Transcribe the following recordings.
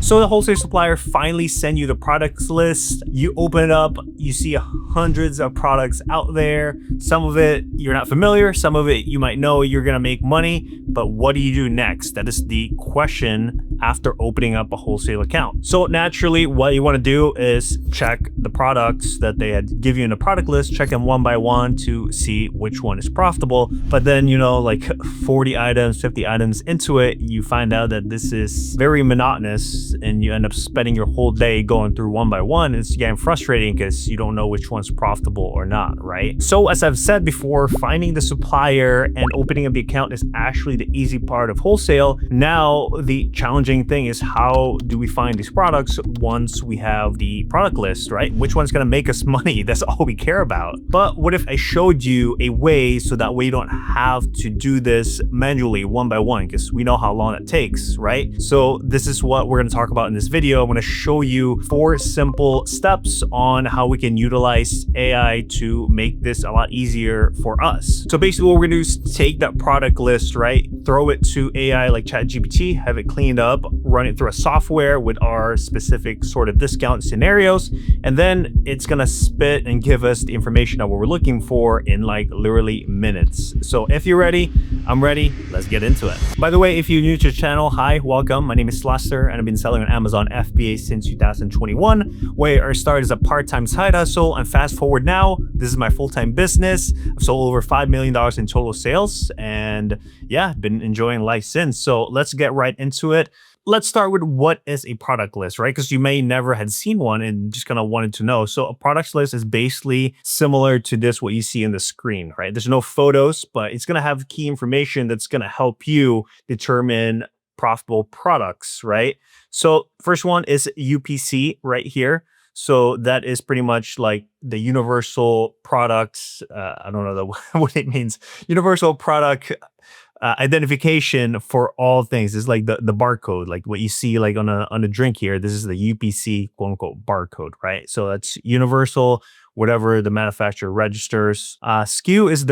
So the wholesale supplier finally send you the products list. You open it up, you see hundreds of products out there. Some of it you're not familiar, some of it you might know you're gonna make money, but what do you do next? That is the question after opening up a wholesale account. So naturally, what you want to do is check the products that they had give you in the product list, check them one by one to see which one is profitable. But then, you know, like 40 items, 50 items into it, you find out that this is very monotonous and you end up spending your whole day going through one by one. It's getting frustrating because you don't know which one's profitable or not, right? So as I've said before, finding the supplier and opening up the account is actually the easy part of wholesale. Now, the challenging thing is, how do we find these products once we have the product list, right? Which one's gonna make us money? That's all we care about. But what if I showed you a way so that way you don't have to do this manually one by one, because we know how long it takes, right? So this is what we're gonna talk about in this video. I'm gonna show you 4 simple steps on how we can utilize AI to make this a lot easier for us. So basically what we're gonna do is take that product list, right? Throw it to AI like ChatGPT, have it cleaned up, run it through a software with our specific sort of discount scenarios, and then it's gonna spit and give us the information that we're looking for in like literally minutes. So if you're ready, I'm ready. Let's get into it. By the way, if you're new to the channel, hi, welcome. My name is Lester and I've been selling on Amazon FBA since 2021, where I started as a part-time side hustle, and fast forward now, this is my full-time business. I've sold over $5 million in total sales, and yeah, been enjoying life since. So let's get right into it. Let's start with what is a product list, right? Because you may never had seen one and just kind of wanted to know. So a product list is basically similar to this, what you see in the screen, right? There's no photos, but it's going to have key information that's going to help you determine profitable products, right? So first one is UPC right here. So that is pretty much like the universal products. I don't know what it means. Universal product identification for all things. Is like the barcode, like what you see like on a drink here. This is the UPC quote unquote barcode, right? So that's universal, whatever the manufacturer registers. SKU is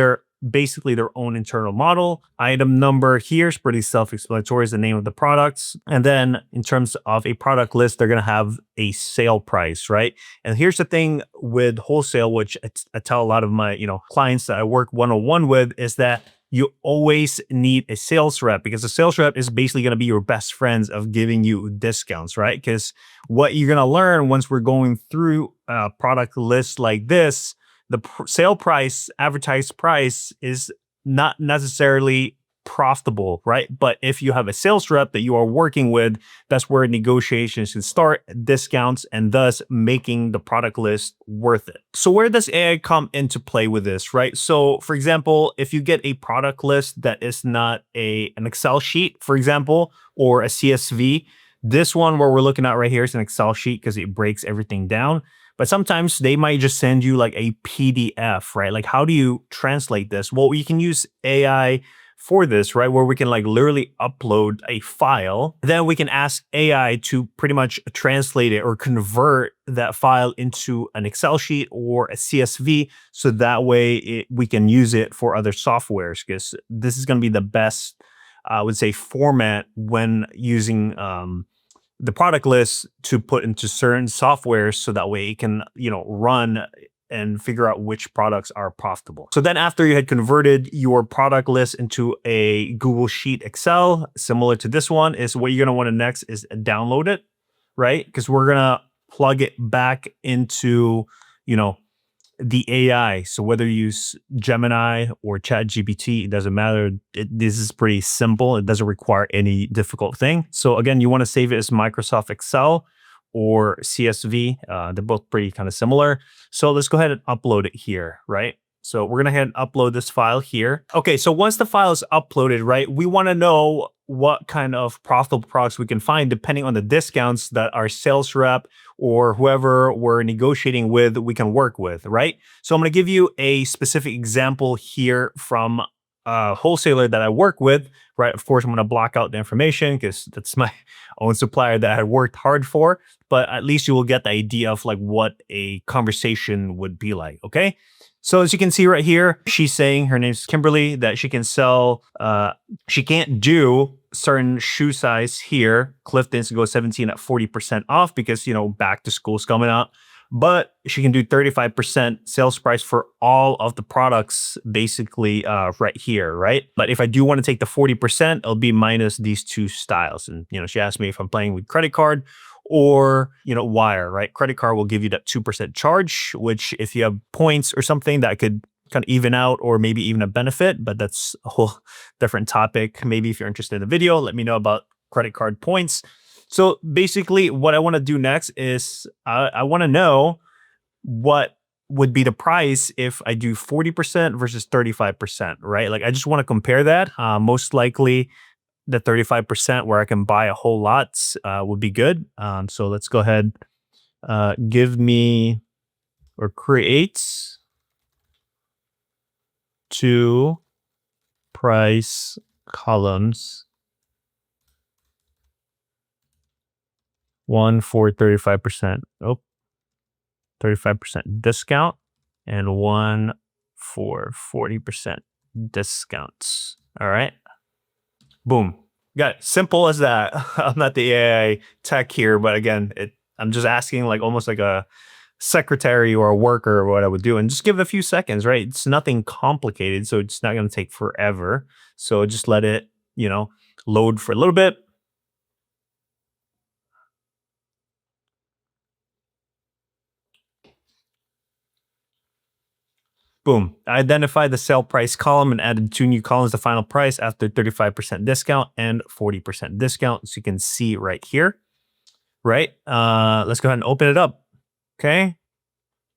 basically their own internal model. Item number here is pretty self-explanatory, is the name of the products. And then in terms of a product list, they're going to have a sale price, right? And here's the thing with wholesale, which I tell a lot of my clients that I work one-on-one with, is that you always need a sales rep, because a sales rep is basically going to be your best friends of giving you discounts, right? Because what you're going to learn once we're going through a product list like this, the sale price, advertised price is not necessarily profitable, right? But if you have a sales rep that you are working with, that's where negotiations can start, discounts, and thus making the product list worth it. So where does AI come into play with this, right? So for example, if you get a product list that is not an Excel sheet, for example, or a CSV, this one where we're looking at right here is an Excel sheet because it breaks everything down. But sometimes they might just send you like a PDF, right? Like, how do you translate this? Well, you can use AI for this, right? Where we can like literally upload a file. Then we can ask AI to pretty much translate it or convert that file into an Excel sheet or a CSV. So that way we can use it for other softwares, because this is going to be the best, I would say, format when using the product list to put into certain softwares, so that way it can, run and figure out which products are profitable. So then after you had converted your product list into a Google Sheet Excel, similar to this one, is what you're going to want to next is download it, right? Because we're going to plug it back into, the AI. So whether you use Gemini or ChatGPT, it doesn't matter. This is pretty simple. It doesn't require any difficult thing. So again, you want to save it as Microsoft Excel or CSV. They're both pretty kind of similar. So let's go ahead and upload it here, right? So we're going to go ahead and upload this file here. Okay, so once the file is uploaded, right, we want to know what kind of profitable products we can find depending on the discounts that our sales rep or whoever we're negotiating with, we can work with, right? So I'm going to give you a specific example here from a wholesaler that I work with, right? Of course, I'm going to block out the information because that's my own supplier that I worked hard for, but at least you will get the idea of like what a conversation would be like, okay? So as you can see right here, she's saying, her name's Kimberly, that she can sell, she can't do certain shoe size here, Clifton's go 17 at 40% off because, back to school's coming up. But she can do 35% sales price for all of the products basically right here, right? But if I do want to take the 40%, it'll be minus these two styles. And, she asked me if I'm playing with credit card or, wire, right? Credit card will give you that 2% charge, which if you have points or something that could kind of even out or maybe even a benefit, but that's a whole different topic. Maybe if you're interested in the video, let me know about credit card points. So basically what I want to do next is I want to know what would be the price if I do 40% versus 35%, right? Like I just want to compare that. Most likely the 35% where I can buy a whole lot would be good. So let's go ahead, give me or create two price columns. One for 35%. 35% discount and one for 40% discounts. All right. Boom. Got it. Simple as that. I'm not the AI tech here, but again, I'm just asking like almost like a secretary or a worker or what I would do and just give it a few seconds, right? It's nothing complicated, so it's not going to take forever. So just let it, load for a little bit. Boom. I identified the sale price column and added two new columns, the final price after 35% discount and 40% discount. So you can see right here, right? Let's go ahead and open it up. Okay.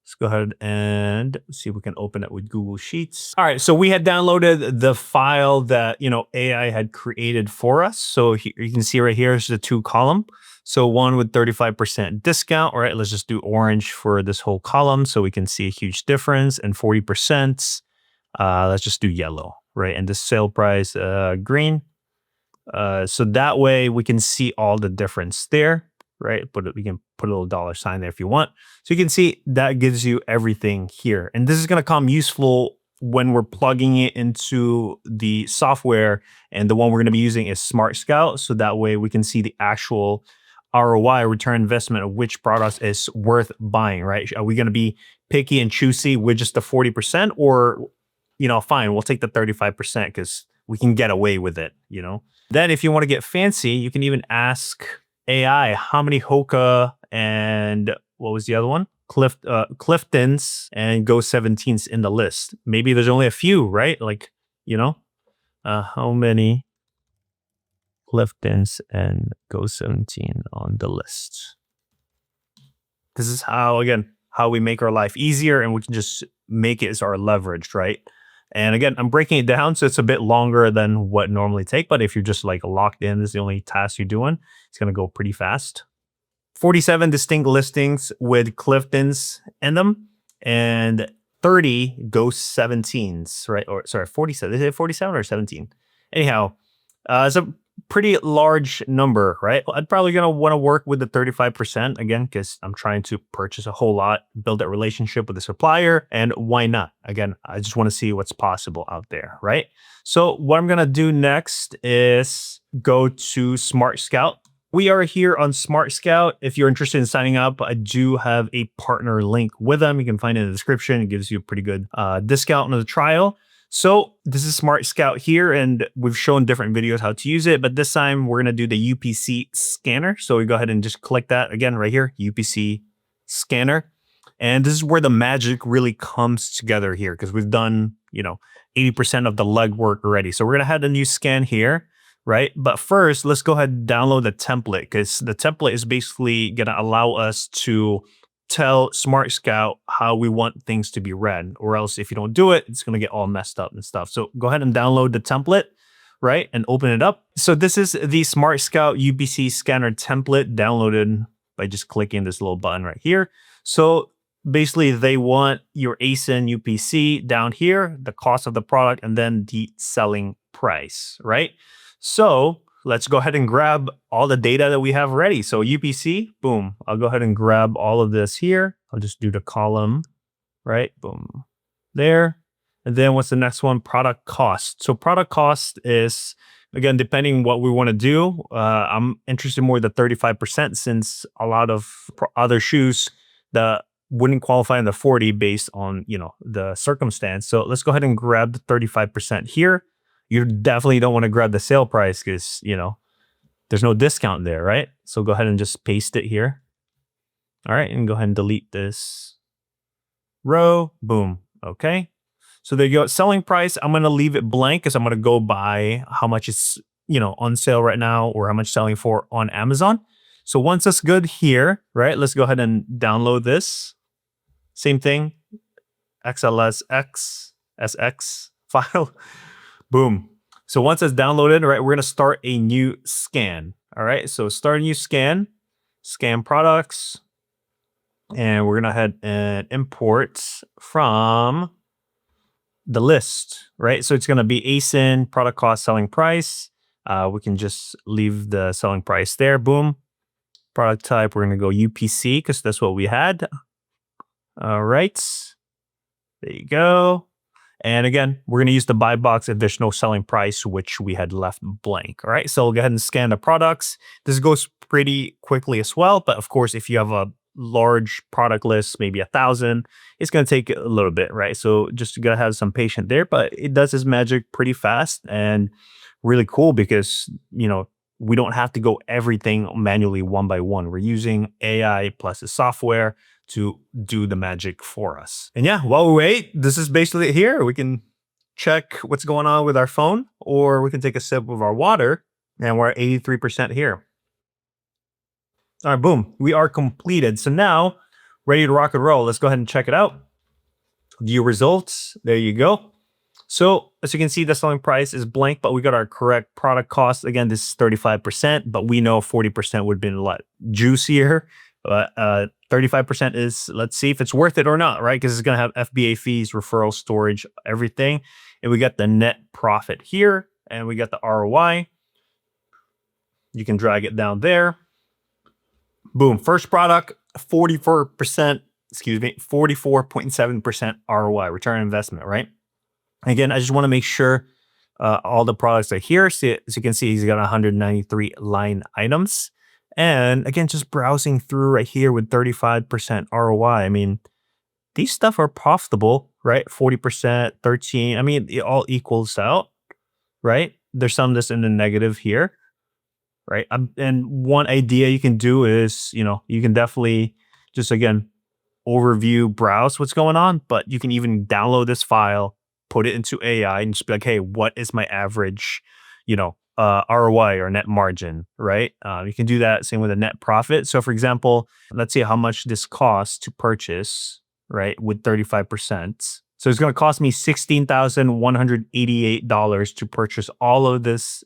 Let's go ahead and see if we can open it with Google Sheets. All right, so we had downloaded the file that AI had created for us. So you can see right here is the two column. So one with 35% discount. All right, let's just do orange for this whole column so we can see a huge difference. And 40%, let's just do yellow, right? And the sale price green. So that way we can see all the difference there. Right, but we can put a little dollar sign there if you want. So you can see that gives you everything here. And this is going to come useful when we're plugging it into the software. And the one we're going to be using is SmartScout. So that way we can see the actual ROI, return investment, of which products is worth buying, right? Are we going to be picky and choosy with just the 40% or, fine, we'll take the 35% because we can get away with it, Then if you want to get fancy, you can even ask AI, how many Hoka and what was the other one? Cliftons and Go 17s in the list. Maybe there's only a few, right? Like, how many Cliftons and Go 17 on the list? This is how we make our life easier and we can just make it as our leverage, right? And again, I'm breaking it down so it's a bit longer than what normally take. But if you're just like locked in, this is the only task you're doing, it's going to go pretty fast. 47 distinct listings with Cliftons in them and 30 Go 17s, right? Or sorry, 47. Is it 47 or 17? Anyhow, it's a pretty large number, right? I'd probably going to want to work with the 35% again, because I'm trying to purchase a whole lot, build that relationship with the supplier, and why not? Again, I just want to see what's possible out there, right? So what I'm going to do next is go to SmartScout. We are here on SmartScout. If you're interested in signing up, I do have a partner link with them. You can find it in the description. It gives you a pretty good discount on the trial. So this is SmartScout here, and we've shown different videos how to use it, but this time we're going to do the UPC scanner. So we go ahead and just click that again right here, UPC scanner. And this is where the magic really comes together here because we've done, 80% of the legwork already. So we're going to have a new scan here, right? But first, let's go ahead and download the template because the template is basically going to allow us to tell SmartScout how we want things to be read, or else if you don't do it, it's going to get all messed up and stuff. So go ahead and download the template, right? And open it up. So this is the SmartScout UPC scanner template downloaded by just clicking this little button right here. So basically they want your ASIN UPC down here, the cost of the product, and then the selling price, right? So let's go ahead and grab all the data that we have ready. So UPC, boom. I'll go ahead and grab all of this here. I'll just do the column, right? Boom, there. And then what's the next one? Product cost. So product cost is Again, depending what we want to do, I'm interested more in the 35% since a lot of other shoes that wouldn't qualify in the 40 based on, the circumstance. So let's go ahead and grab the 35% here. You definitely don't want to grab the sale price because, there's no discount there, right? So go ahead and just paste it here. All right, and go ahead and delete this row. Boom. Okay. So there you go. Selling price, I'm going to leave it blank because I'm going to go by how much it's, on sale right now or how much selling for on Amazon. So once that's good here, right, let's go ahead and download this. Same thing, XLS SX file. Boom. So once it's downloaded, right, we're going to start a new scan. All right. So start a new scan products. And we're going to head and import from the list, right? So it's going to be ASIN, product cost, selling price. We can just leave the selling price there. Boom. Product type, we're going to go UPC because that's what we had. All right. There you go. And again, we're going to use the buy box additional selling price, which we had left blank. All right. So we'll go ahead and scan the products. This goes pretty quickly as well. But of course, if you have a large product list, maybe 1,000, it's going to take a little bit, right? So just got to have some patience there, but it does its magic pretty fast and really cool because, we don't have to go everything manually one by one. We're using AI plus the software to do the magic for us. And yeah, while we wait, this is basically it here. We can check what's going on with our phone, or we can take a sip of our water, and we're at 83% here. All right, boom, we are completed. So now, ready to rock and roll. Let's go ahead and check it out. View results, there you go. So as you can see, the selling price is blank, but we got our correct product cost. Again, this is 35%, but we know 40% would have been a lot juicier. But 35% is, let's see if it's worth it or not, right? Because it's going to have FBA fees, referral, storage, everything. And we got the net profit here, and we got the ROI. You can drag it down there. Boom, first product, 44.7% ROI, return on investment, right? Again, I just want to make sure all the products are here. So, as you can see, he's got 193 line items. And again, just browsing through right here with 35% ROI. I mean, these stuff are profitable, right? 40%, 13. I mean, it all equals out, right? There's some that's in the negative here, right? And one idea you can do is, you can definitely just, again, overview, browse what's going on, but you can even download this file, put it into AI and just be like, hey, what is my average, ROI or net margin, right? You can do that same with a net profit. So for example, let's see how much this costs to purchase, right? With 35%. So it's going to cost me $16,188 to purchase all of this,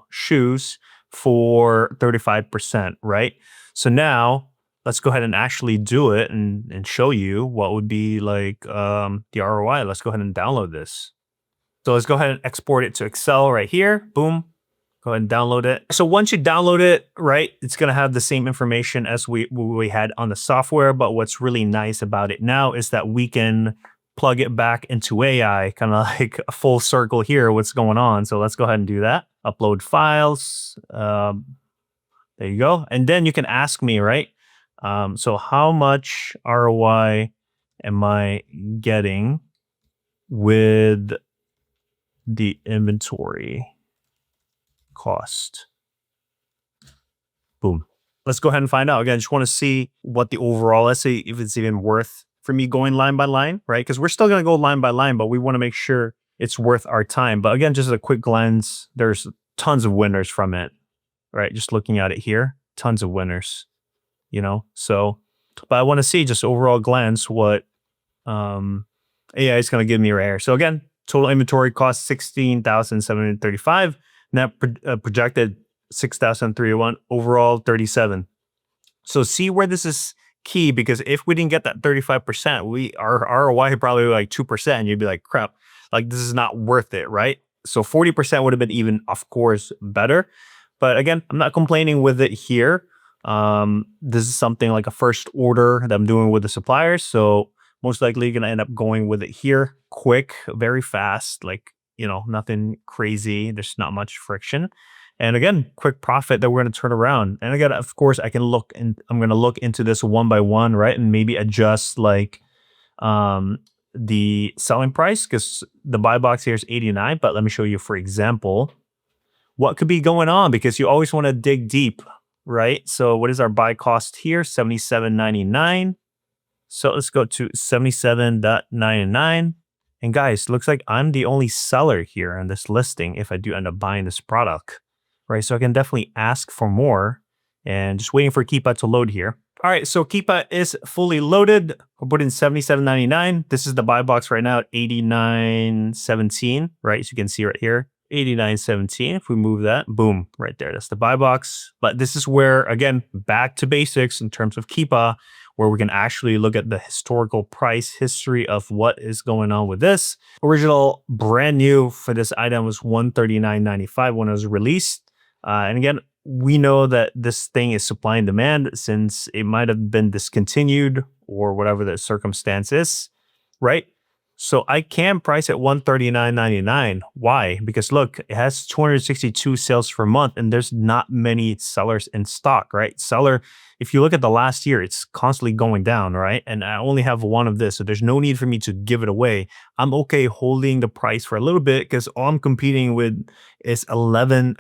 shoes for 35%, right? So now let's go ahead and actually do it and show you what would be like the ROI. Let's go ahead and download this. So let's go ahead and export it to Excel right here. Boom. Go ahead and download it. So once you download it, right, it's going to have the same information as we had on the software. But what's really nice about it now is that we can plug it back into AI, kind of like a full circle here, what's going on. So let's go ahead and do that. Upload files. There you go. And then you can ask me, right? So how much ROI am I getting with the inventory cost? Boom. Let's go ahead and find out. Again, I just want to see what the overall, let's see if it's even worth for me going line by line, right? Because we're still going to go line by line, but we want to make sure it's worth our time. But again, just a quick glance, there's tons of winners from it, right? Just looking at it here, tons of winners. So, but I want to see just overall glance what AI is going to give me right here. So again, total inventory cost 16,735, net projected 6,301, overall 37. So see where this is key, because if we didn't get that 35%, our ROI probably like 2%, and you'd be like, crap, like this is not worth it, right? So 40% would have been even, of course, better. But again, I'm not complaining with it here. This is something like a first order that I'm doing with the suppliers. So most likely going to end up going with it here quick, very fast, like nothing crazy. There's not much friction. And again, quick profit that we're going to turn around. And again, of course, I'm going to look into this one by one, right? And maybe adjust like the selling price, because the buy box here is 89. But let me show you, for example, what could be going on, because you always want to dig deep, right? So what is our buy cost here? $77.99. So let's go to 77.99. And guys, looks like I'm the only seller here on this listing if I do end up buying this product, right? So I can definitely ask for more, and just waiting for Keepa to load here. All right, so Keepa is fully loaded. We'll put in $77.99. This is the buy box right now at $89.17, right? So you can see right here, $89.17. If we move that, boom, right there. That's the buy box. But this is where, again, back to basics in terms of Keepa, where we can actually look at the historical price history of what is going on with this. Original brand new for this item was $139.95 when it was released. And again, we know that this thing is supply and demand, since it might have been discontinued or whatever the circumstance is, right? So I can price at $139.99. Why? Because look, it has 262 sales per month, and there's not many sellers in stock, right? Seller, if you look at the last year, it's constantly going down, right? And I only have one of this, so there's no need for me to give it away. I'm okay holding the price for a little bit, because all I'm competing with is 11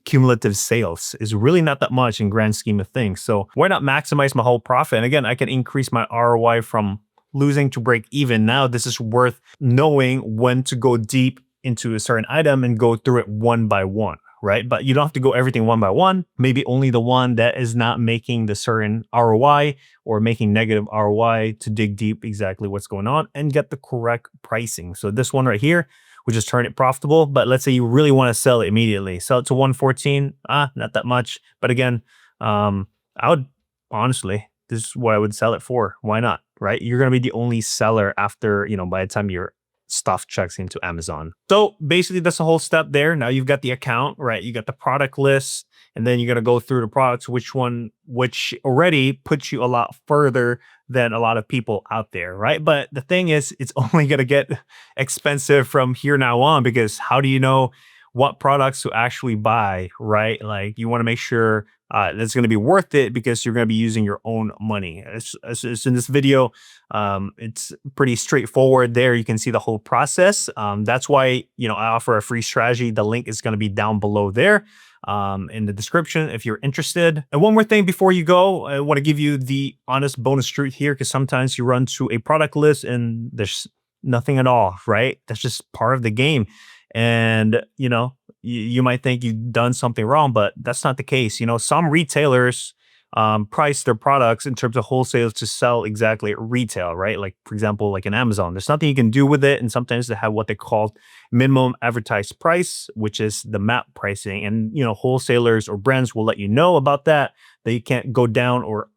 cumulative sales. It's really not that much in grand scheme of things. So why not maximize my whole profit? And again, I can increase my ROI from losing to break even. Now this is worth knowing when to go deep into a certain item and go through it one by one, right? But you don't have to go everything one by one. Maybe only the one that is not making the certain ROI or making negative ROI, to dig deep exactly what's going on and get the correct pricing. So this one right here, we just turn it profitable. But let's say you really want to sell it immediately. Sell it to 114, not that much. But again, I would honestly, this is what I would sell it for. Why not? Right? You're going to be the only seller after, by the time your stuff checks into Amazon. So basically that's the whole step there. Now you've got the account, right? You got the product list, and then you're going to go through the products, which already puts you a lot further than a lot of people out there, right? But the thing is, it's only going to get expensive from here now on, because how do you know what products to actually buy, right? Like, you want to make sure that's going to be worth it, because you're going to be using your own money. It's in this video, it's pretty straightforward there. You can see the whole process. That's why, I offer a free strategy. The link is going to be down below there in the description if you're interested. And one more thing before you go, I want to give you the honest bonus truth here, because sometimes you run to a product list and there's nothing at all, right? That's just part of the game. And, you might think you've done something wrong, but that's not the case. Some retailers price their products in terms of wholesale to sell exactly at retail, right? Like, for example, like in Amazon, there's nothing you can do with it. And sometimes they have what they call minimum advertised price, which is the MAP pricing. And, wholesalers or brands will let you know about that you can't go down or,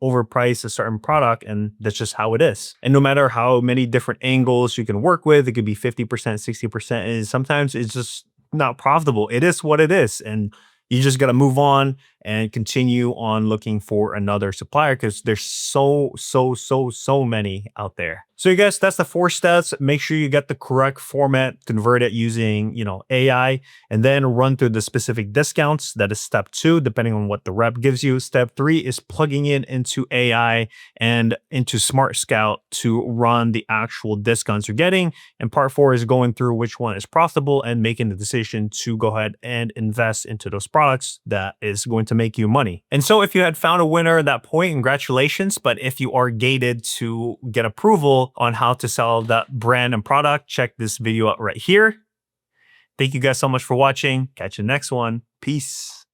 overprice a certain product, and that's just how it is. And no matter how many different angles you can work with, it could be 50%, 60%, and sometimes it's just not profitable. It is what it is, and you just got to move on and continue on looking for another supplier, because there's so many out there. So you guys, that's the 4 steps. Make sure you get the correct format, convert it using, AI, and then run through the specific discounts. That is step 2, depending on what the rep gives you. Step 3 is plugging in into AI and into SmartScout to run the actual discounts you're getting. And part 4 is going through which one is profitable and making the decision to go ahead and invest into those products that is going to make you money. And so if you had found a winner at that point, congratulations. But if you are gated to get approval on how to sell that brand and product, check this video out right here. Thank you guys so much for watching. Catch you next one. Peace.